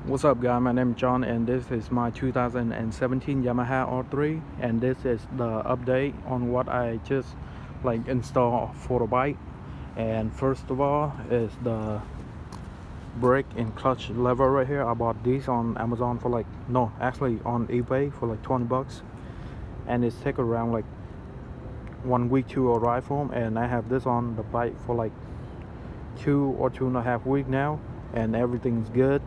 What's up guys, my name is John and this is my 2017 Yamaha R3 and this is the update on what I just installed for the bike. And first of all is the brake and clutch lever right here. I bought these on Amazon for actually on eBay for like 20 bucks, and it's take around like 1 week to arrive home, and I have this on the bike for like 2 or 2.5 weeks now, and everything's good.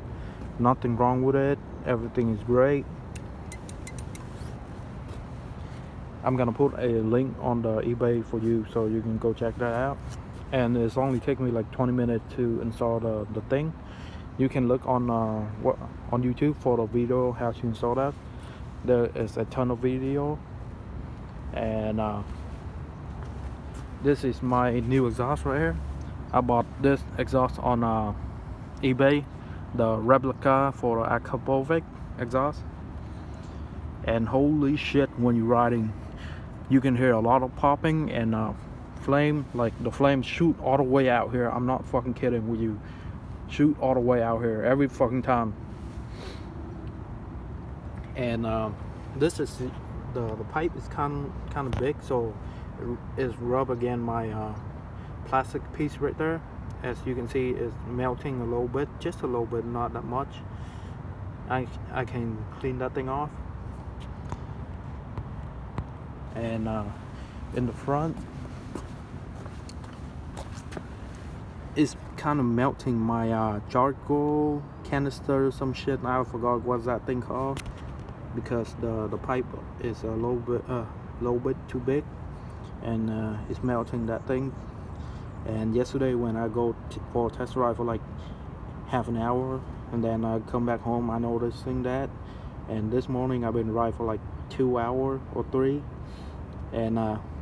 Nothing wrong with it, everything is great. I'm gonna put a link on the eBay for you so you can go check that out. And it's only taking me like 20 minutes to install the thing. You can look on YouTube for the video how to install that. There is a ton of video. And this is my new exhaust right here. I bought this exhaust on eBay, the replica for the Akapovic exhaust, and holy shit, when you're riding you can hear a lot of popping and flame, like the flames shoot all the way out here. I'm not fucking kidding with you, shoot all the way out here every fucking time. And this is the pipe is kind of big, so it is rub against my plastic piece right there. As you can see, it's melting a little bit, just a little bit, not that much. I can clean that thing off. And in the front, it's kind of melting my charcoal canister, some shit. I forgot what's that thing called, because the pipe is a little bit too big, and it's melting that thing. And yesterday when I go for a test ride for like half an hour, and then I come back home, I noticing that. And this morning I've been riding for like 2 hours or 3, and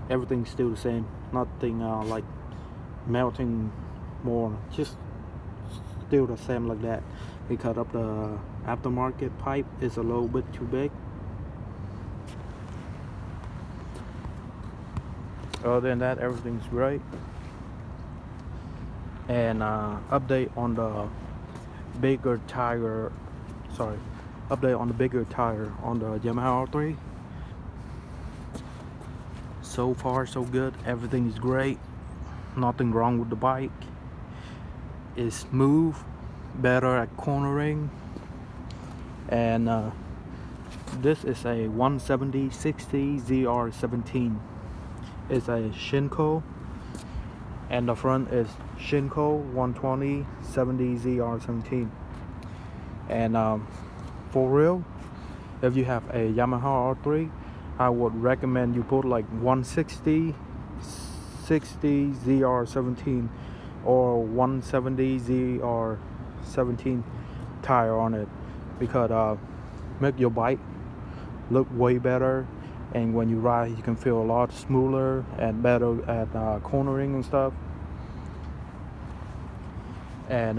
everything's still the same. Nothing like melting more, just still the same like that, because of the aftermarket pipe is a little bit too big. Other than that, everything's great. And update on the bigger tire on the Yamaha R3. So far so good, everything is great, nothing wrong with the bike. It's smooth, better at cornering. And this is a 170/60 ZR17. It's a Shinko, and the front is Shinko 120/70 ZR17. And for real, if you have a Yamaha R3, I would recommend you put like 160/60 ZR17 or 170 ZR17 tire on it, because make your bike look way better, and when you ride you can feel a lot smoother and better at cornering and stuff. And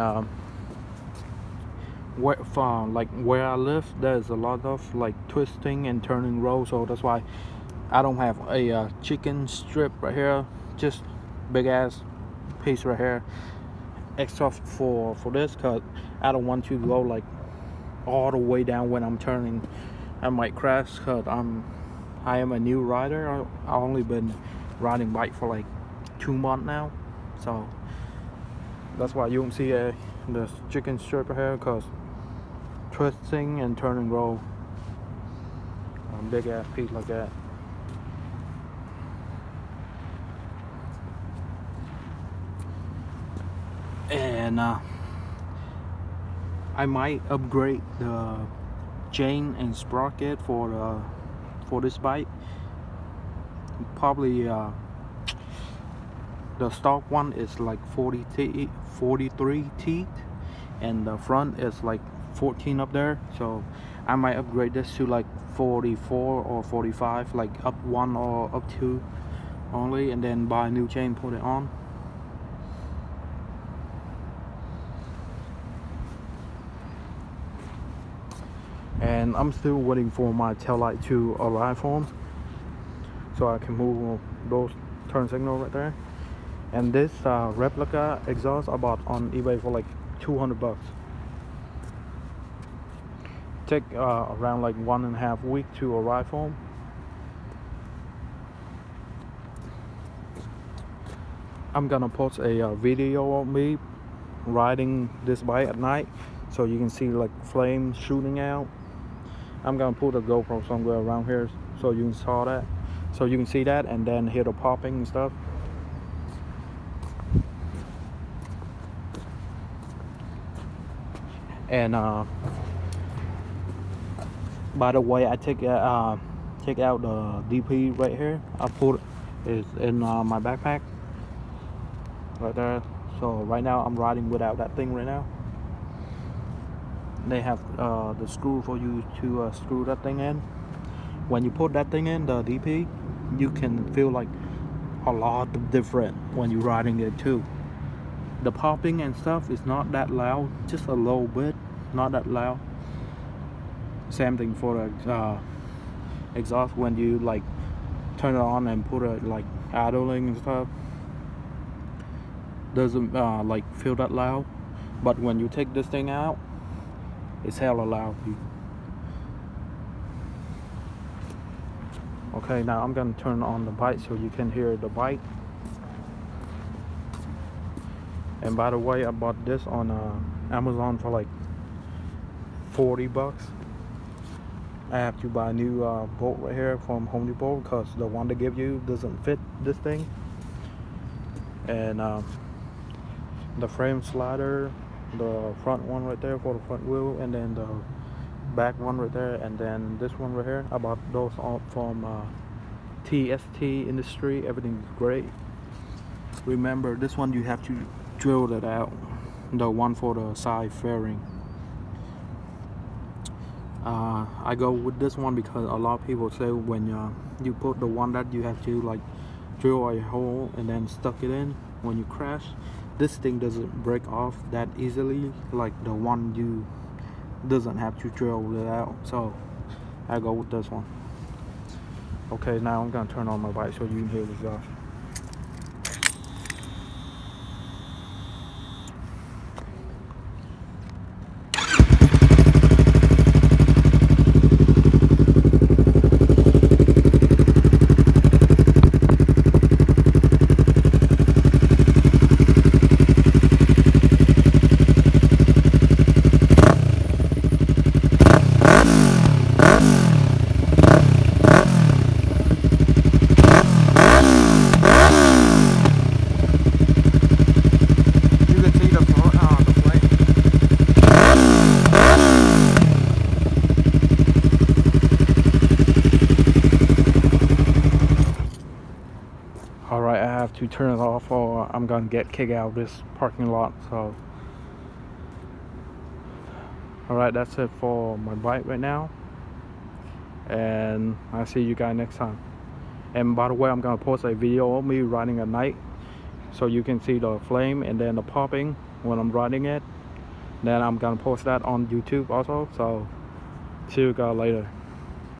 where I live, there's a lot of like twisting and turning road, so that's why I don't have a chicken strip right here, just big ass piece right here extra for this, because I don't want to go like all the way down when I'm turning. I might crash, because I am a new rider. I only been riding bike for like 2 months now, so that's why you don't see the chicken strip right here, because twisting and turning roll, big ass piece like that. And I might upgrade the chain and sprocket for this bike. Probably the stock one is like 43 teeth, and the front is like 14 up there, so I might upgrade this to like 44 or 45, like up 1 or up 2 only, and then buy a new chain, put it on. And I'm still waiting for my tail light to arrive home, so I can move those turn signal right there. And this replica exhaust I bought on eBay for like 200 bucks. take around like 1.5 weeks to arrive home. I'm gonna post a video of me riding this bike at night, so you can see like flames shooting out. I'm gonna put a GoPro somewhere around here so you can see that, and then hear the popping and stuff. And by the way, I take out the DP right here. I put it in my backpack right there. So right now I'm riding without that thing right now. They have the screw for you to screw that thing in. When you put that thing in, the DP, you can feel like a lot of different when you're riding it too. The popping and stuff is not that loud, just a little bit, not that loud. Same thing for the exhaust. When you like turn it on and put it like idling and stuff, doesn't like feel that loud. But when you take this thing out, it's hella loud. Okay, now I'm gonna turn on the bike so you can hear the bike. And by the way, I bought this on Amazon for like $40. I have to buy a new bolt right here from Home Depot because the one they give you doesn't fit this thing. And the frame slider, the front one right there for the front wheel, and then the back one right there, and then this one right here. I bought those all from TST Industry. Everything's great. Remember, this one you have to drill that out, the one for the side fairing. I go with this one because a lot of people say when you put the one that you have to like drill a hole and then stuck it in when you crash, this thing doesn't break off that easily like the one you doesn't have to drill it out. So I go with this one. Okay, now I'm gonna turn on my bike so you can hear the exhaust. Alright, I have to turn it off or I'm gonna get kicked out of this parking lot. So alright, that's it for my bike right now, and I'll see you guys next time. And by the way, I'm gonna post a video of me riding at night so you can see the flame and then the popping when I'm riding it. Then I'm gonna post that on YouTube also. So see you guys later.